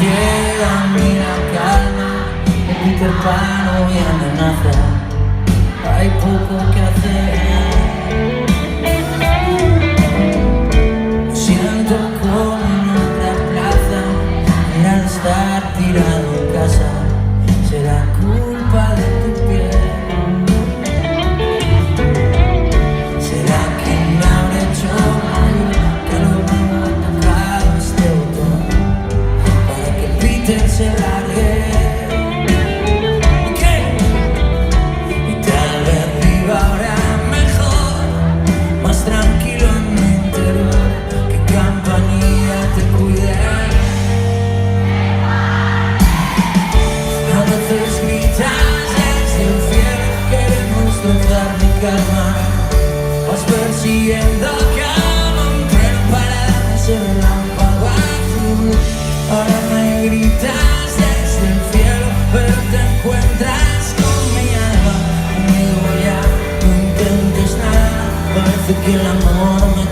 llega, mira, calma, el Peter Pan hoy amenaza, hay poco que hacer. Siento como en otra plaza, al estar tirado en casa, será culpa de tu piel. Será que me habré hecho mal, que no me ha tocado este botón para que Peter se largue. Y tal vez viva ahora mejor, más tranquilo en mi interior, que Campanilla te cuide. A veces gritas desde el cielo, queremos destrozar mi calma. Vas persiguiendo como un tren para ser un lámpago azul. Ahora me gritas desde el cielo, pero te encuentras con mi alma. Conmigo ya no intentes nada, parece que el amor me